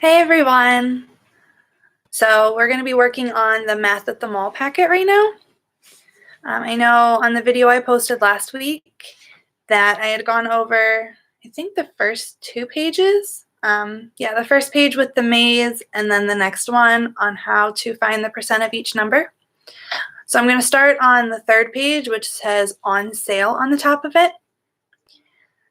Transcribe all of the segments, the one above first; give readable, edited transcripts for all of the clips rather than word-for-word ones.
Hey everyone! So we're going to be working on the Math at the Mall packet right now. I know on the video I posted last week that I had gone over, I think, the first two pages. The first page with the maze and then the next one on how to find the percent of each number. So I'm going to start on the third page, which says on sale on the top of it.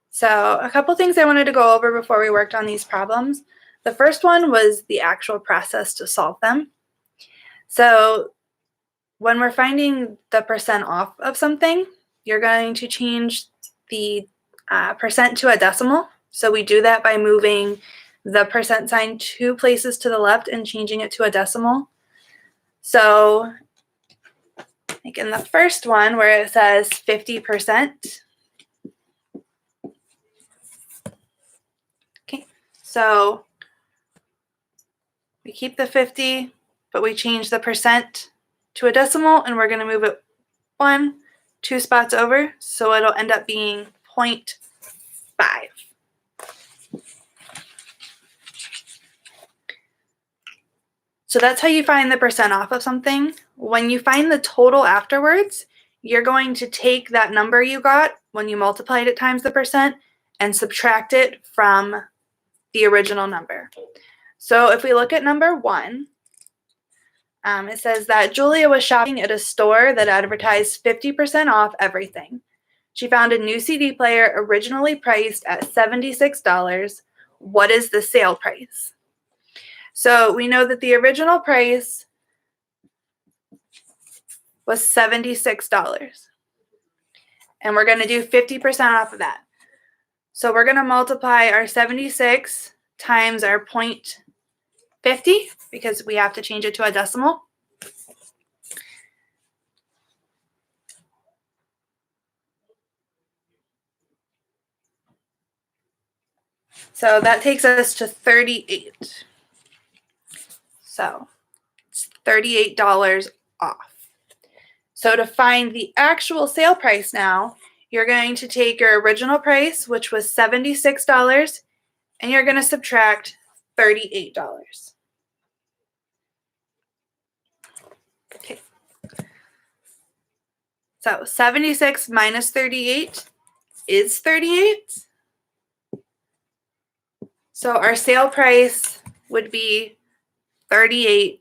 So a couple things I wanted to go over before we worked on these problems. The first one was the actual process to solve them. So when we're finding the percent off of something, you're going to change the percent to a decimal. So we do that by moving the percent sign 2 places to the left and changing it to a decimal. So like in the first one where it says 50%, okay, so we keep the 50, but we change the percent to a decimal, and we're going to move it 2 spots over, so it'll end up being 0.5. So that's how you find the percent off of something. When you find the total afterwards, you're going to take that number you got when you multiplied it times the percent and subtract it from the original number. So if we look at number 1, it says that Julia was shopping at a store that advertised 50% off everything. She found a new CD player originally priced at $76. What is the sale price? So we know that the original price was $76. And we're going to do 50% off of that. So we're going to multiply our 76 times our 0.50 because we have to change it to a decimal. So that takes us to 38. So it's $38 off. So to find the actual sale price now, you're going to take your original price, which was $76, and you're going to subtract $38. Okay. So 76 minus 38 is 38. So our sale price would be $38.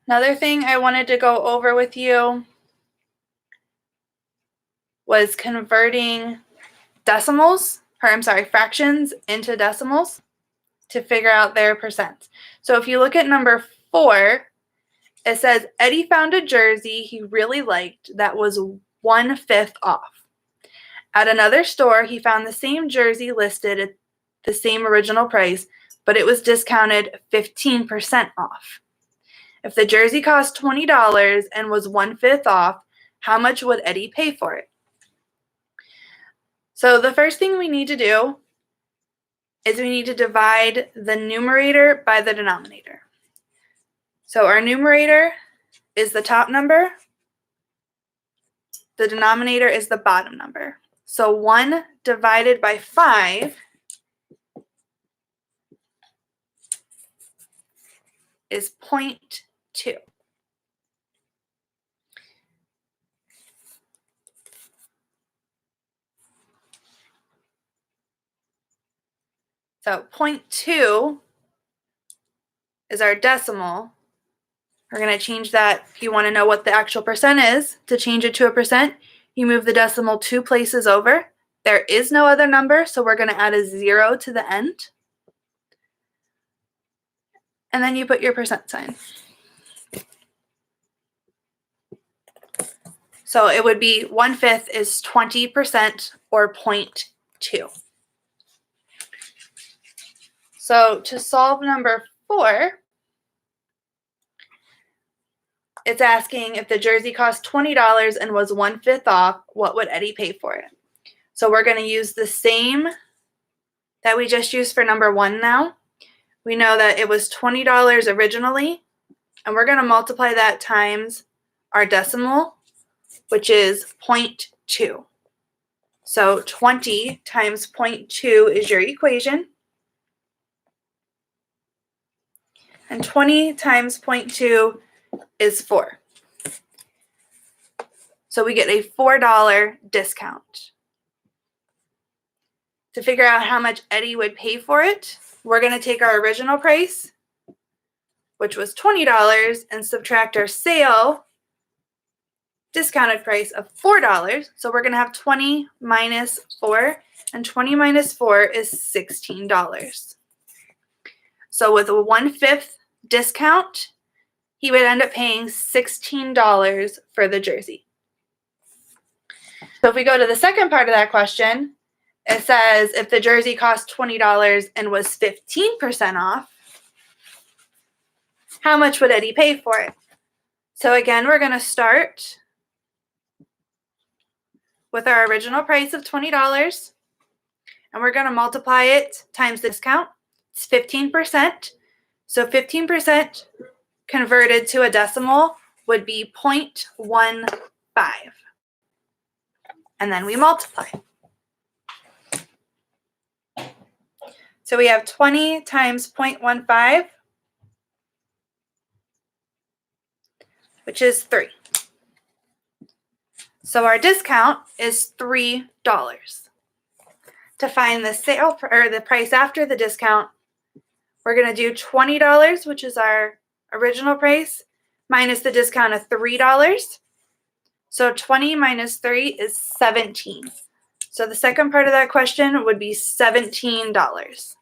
Another thing I wanted to go over with you was converting fractions into decimals to figure out their percent. So if you look at number 4, it says Eddie found a jersey he really liked that was 1/5 off. At another store, he found the same jersey listed at the same original price, but it was discounted 15% off. If the jersey cost $20 and was 1/5 off, how much would Eddie pay for it? So the first thing we need to do is we need to divide the numerator by the denominator. So our numerator is the top number. The denominator is the bottom number. So 1 divided by 5 is 0.2. So 0.2 is our decimal. We're going to change that. If you want to know what the actual percent is, to change it to a percent, you move the decimal 2 places over. There is no other number, so we're going to add a 0 to the end. And then you put your percent sign. So it would be 1/5 is 20% or 0.2. So to solve number 4, it's asking if the jersey cost $20 and was 1/5 off, what would Eddie pay for it? So we're going to use the same that we just used for number 1 now. We know that it was $20 originally, and we're going to multiply that times our decimal, which is 0.2. So 20 times 0.2 is your equation. And 20 times 0.2 is 4. So we get a $4 discount. To figure out how much Eddie would pay for it, we're going to take our original price, which was $20, and subtract our sale discounted price of $4. So we're going to have 20 minus 4, and 20 minus 4 is $16. So with a 1/5 discount, he would end up paying $16 for the jersey. So if we go to the second part of that question, it says if the jersey cost $20 and was 15% off, how much would Eddie pay for it? So again, we're going to start with our original price of $20, and we're going to multiply it times the discount. It's 15%. So 15% converted to a decimal would be 0.15. And then we multiply. So we have 20 times 0.15, which is 3. So our discount is $3. To find the sale or the price after the discount, we're going to do $20, which is our original price, minus the discount of $3. So 20 minus 3 is 17. So the second part of that question would be $17.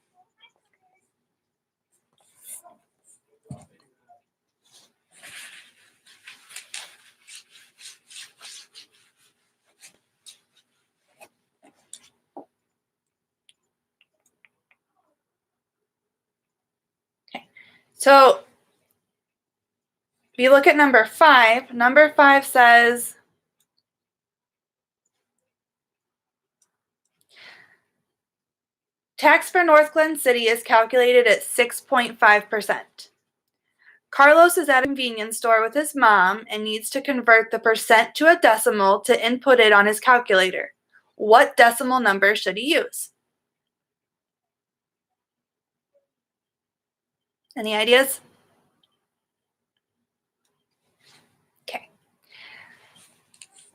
Okay. So if you look at number 5 says tax for North Glen City is calculated at 6.5%. Carlos is at a convenience store with his mom and needs to convert the percent to a decimal to input it on his calculator. What decimal number should he use? Any ideas? Okay.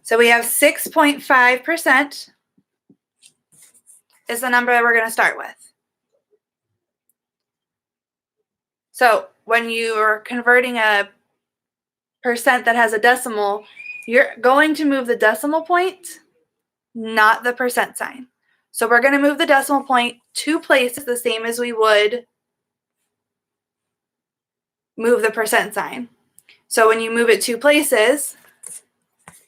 So we have 6.5% is the number that we're going to start with. So when you are converting a percent that has a decimal, you're going to move the decimal point, not the percent sign. So we're going to move the decimal point 2 places the same as we would move the percent sign. So when you move it 2 places,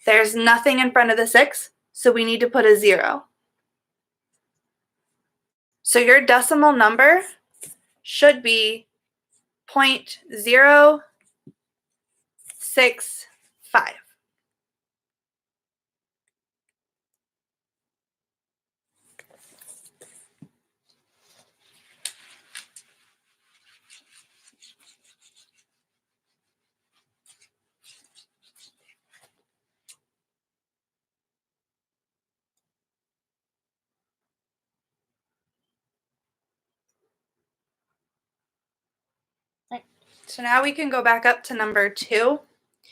there's nothing in front of the 6, so we need to put a 0. So your decimal number should be 0.065. So now we can go back up to number 2.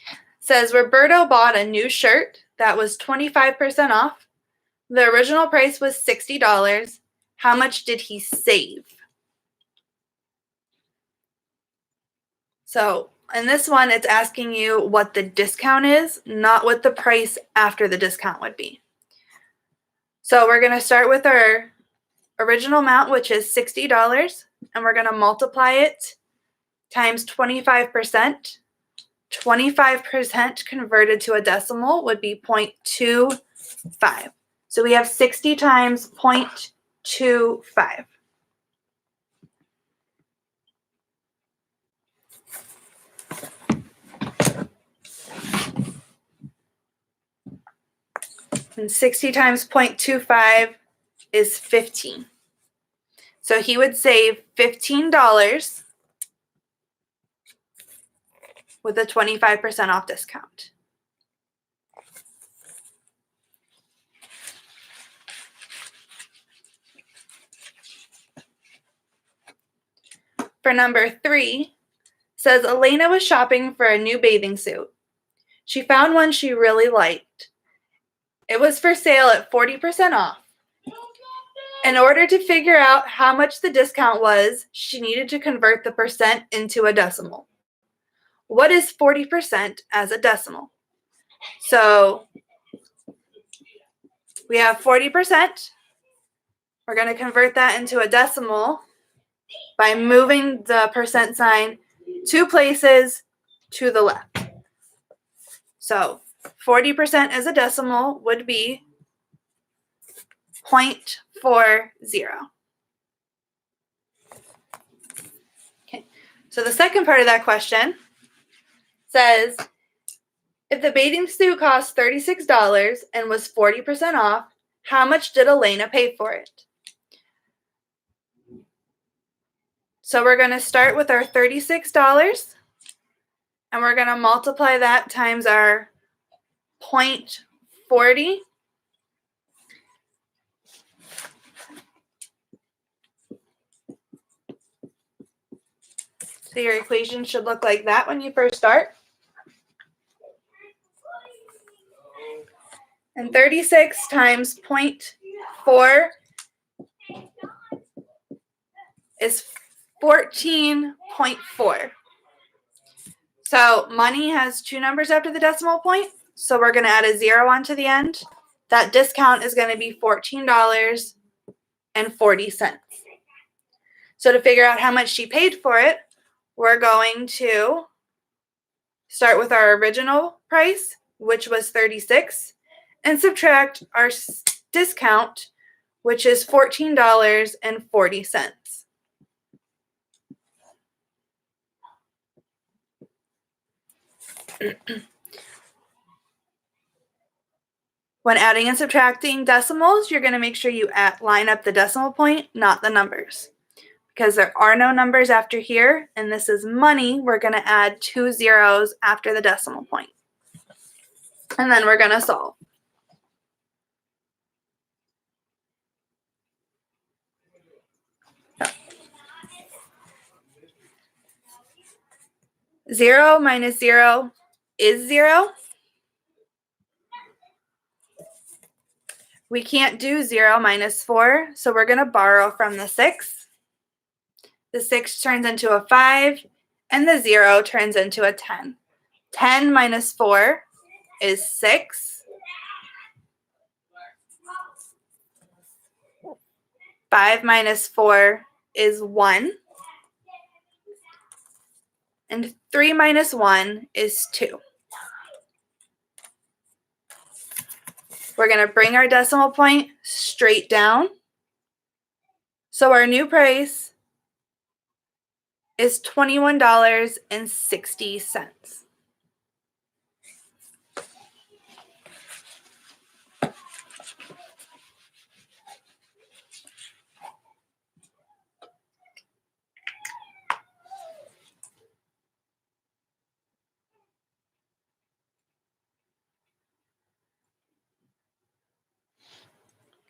It says Roberto bought a new shirt that was 25% off. The original price was $60. How much did he save? So in this one, it's asking you what the discount is, not what the price after the discount would be. So we're going to start with our original amount, which is $60, and we're going to multiply it times 25%. 25% converted to a decimal would be 0.25. So we have 60 times 0.25. And 60 times 0.25 is 15. So he would save $15 with a 25% off discount. For number 3, says Elena was shopping for a new bathing suit. She found one she really liked. It was for sale at 40% off. In order to figure out how much the discount was, she needed to convert the percent into a decimal. What is 40% as a decimal? So we have 40%. We're going to convert that into a decimal by moving the percent sign 2 places to the left. So 40% as a decimal would be 0.40. Okay, so the second part of that question says, if the bathing suit cost $36 and was 40% off, how much did Elena pay for it? So we're going to start with our $36 and we're going to multiply that times our 0.40. So your equation should look like that when you first start. And 36 times 0.4 is 14.4. So money has 2 numbers after the decimal point, so we're going to add a 0 onto the end. That discount is going to be $14.40. So to figure out how much she paid for it, we're going to start with our original price, which was $36, and subtract our discount, which is $14.40. When adding and subtracting decimals, you're going to make sure you line up the decimal point, not the numbers. Because there are no numbers after here, and this is money, we're going to add 2 zeros after the decimal point. And then we're going to solve. Zero minus 0 is 0. We can't do 0 minus 4, so we're going to borrow from the 6. The 6 turns into a 5, and the 0 turns into a 10. 10 minus 4 is 6. 5 minus 4 is 1. And 3 minus 1 is 2. We're going to bring our decimal point straight down. So our new price is $21.60.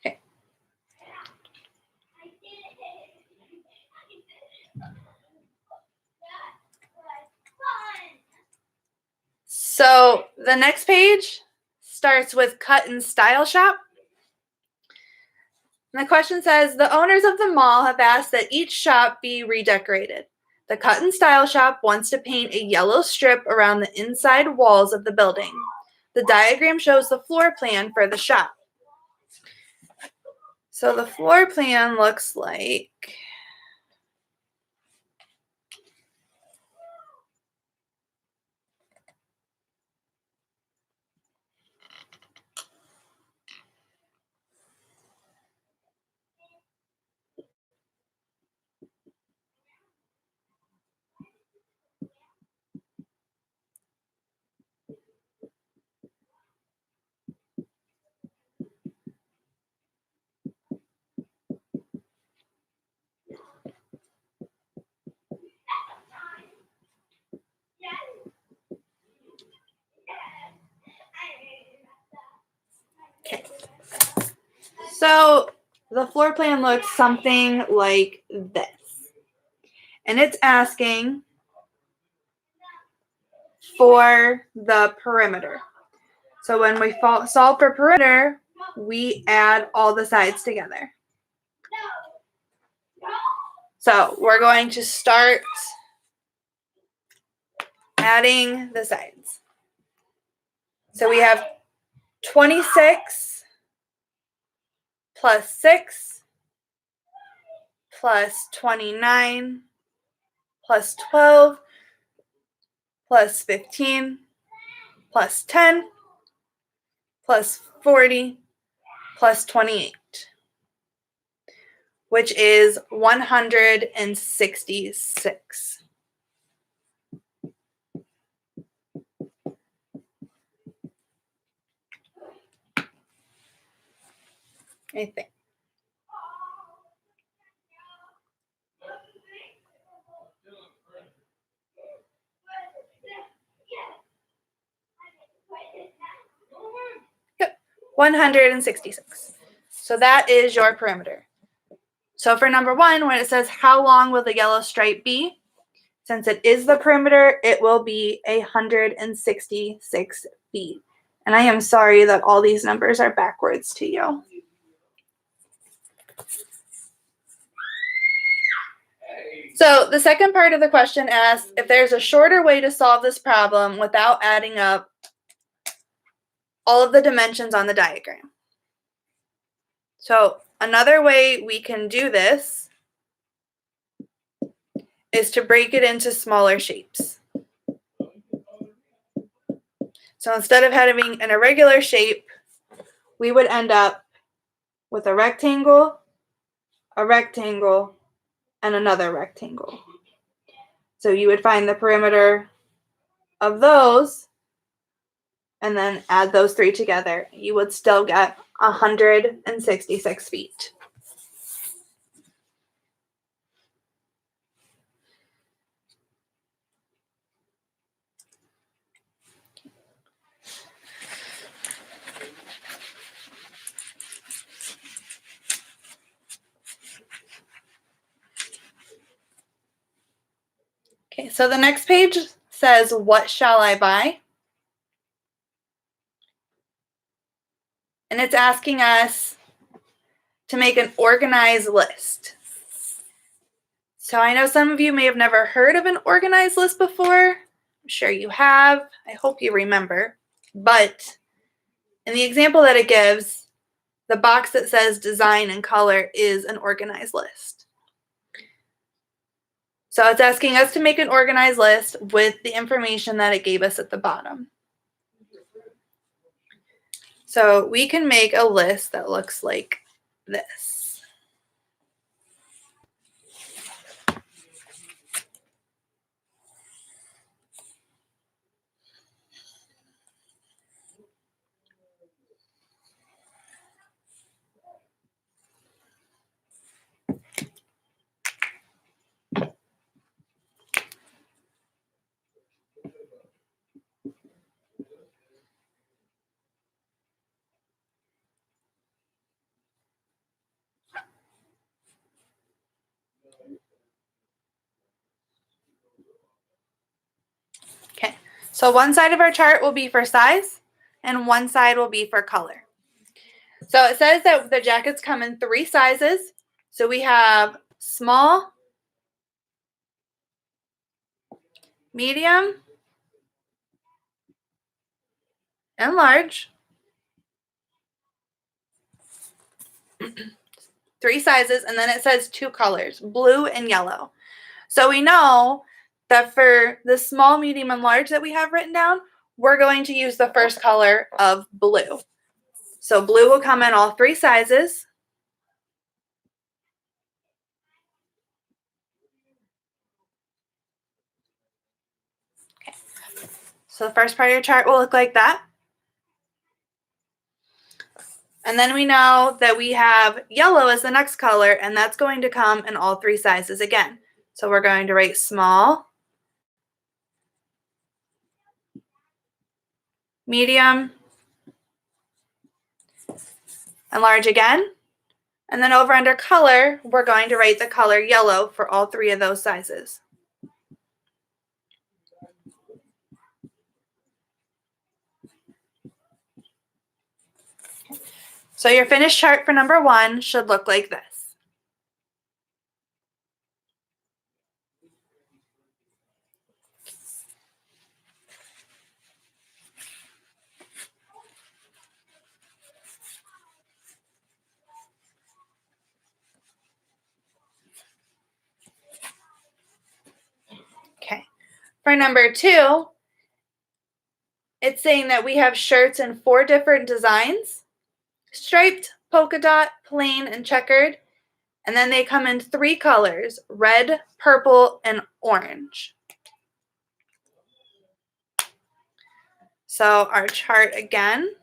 Okay. So the next page starts with Cut and Style Shop. And the question says, the owners of the mall have asked that each shop be redecorated. The Cut and Style Shop wants to paint a yellow strip around the inside walls of the building. The diagram shows the floor plan for the shop. So the floor plan looks like Okay. So the floor plan looks something like this. And it's asking for the perimeter. So when we solve for perimeter, we add all the sides together. So we're going to start adding the sides. So we have 26 plus 6 plus 29 plus 12 plus 15 plus 10 plus 40 plus 28, which is 166. I think. Yep, 166. So that is your perimeter. So for number 1, when it says how long will the yellow stripe be, since it is the perimeter, it will be 166 feet. And I am sorry that all these numbers are backwards to you. So the second part of the question asks if there's a shorter way to solve this problem without adding up all of the dimensions on the diagram. So another way we can do this is to break it into smaller shapes. So instead of having an irregular shape, we would end up with a rectangle, and another rectangle. So you would find the perimeter of those and then add those 3 together. You would still get 166 feet. Okay, so the next page says, "What shall I buy?" And it's asking us to make an organized list. So I know some of you may have never heard of an organized list before. I'm sure you have. I hope you remember. But in the example that it gives, the box that says design and color is an organized list. So it's asking us to make an organized list with the information that it gave us at the bottom. So we can make a list that looks like this. Okay, so one side of our chart will be for size and one side will be for color. So it says that the jackets come in 3 sizes. So we have small, medium, and large. 3 sizes, and then it says 2 colors, blue and yellow. So we know that for the small, medium, and large that we have written down, we're going to use the first color of blue. So blue will come in all 3 sizes. Okay. So the first part of your chart will look like that. And then we know that we have yellow as the next color, and that's going to come in all 3 sizes again. So we're going to write small, medium, and large again. And then over under color, we're going to write the color yellow for all three of those sizes. So your finished chart for number 1 should look like this. Okay. For number 2, it's saying that we have shirts in 4 different designs: striped, polka dot, plain, and checkered. And then they come in 3 colors: red, purple, and orange. So our chart again.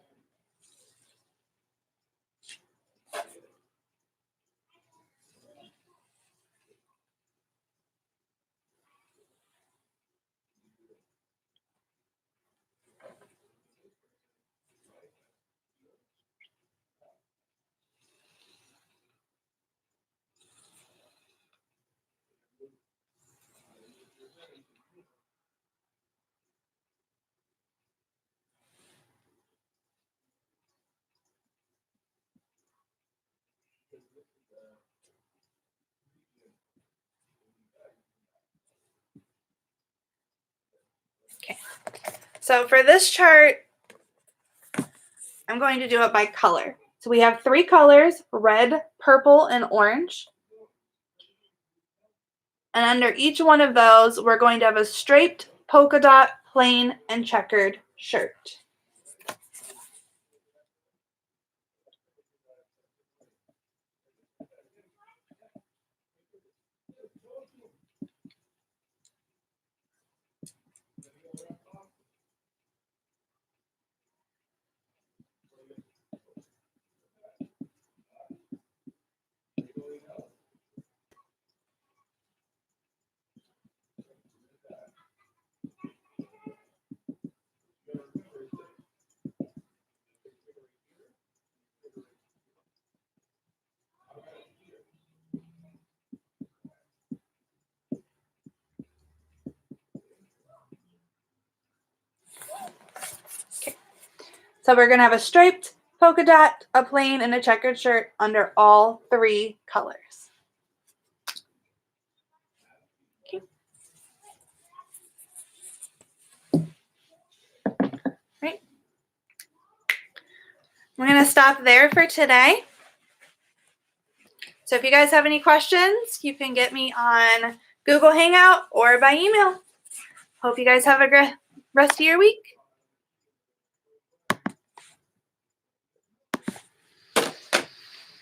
Okay. So for this chart, I'm going to do it by color. So we have 3 colors: red, purple, and orange. And under each one of those, we're going to have a striped, polka dot, plain, and checkered shirt. Okay. So we're going to have a striped, polka dot, a plain, and a checkered shirt under all 3 colors. Okay. Right. We're going to stop there for today. So if you guys have any questions, you can get me on Google Hangout or by email. Hope you guys have a great rest of your week.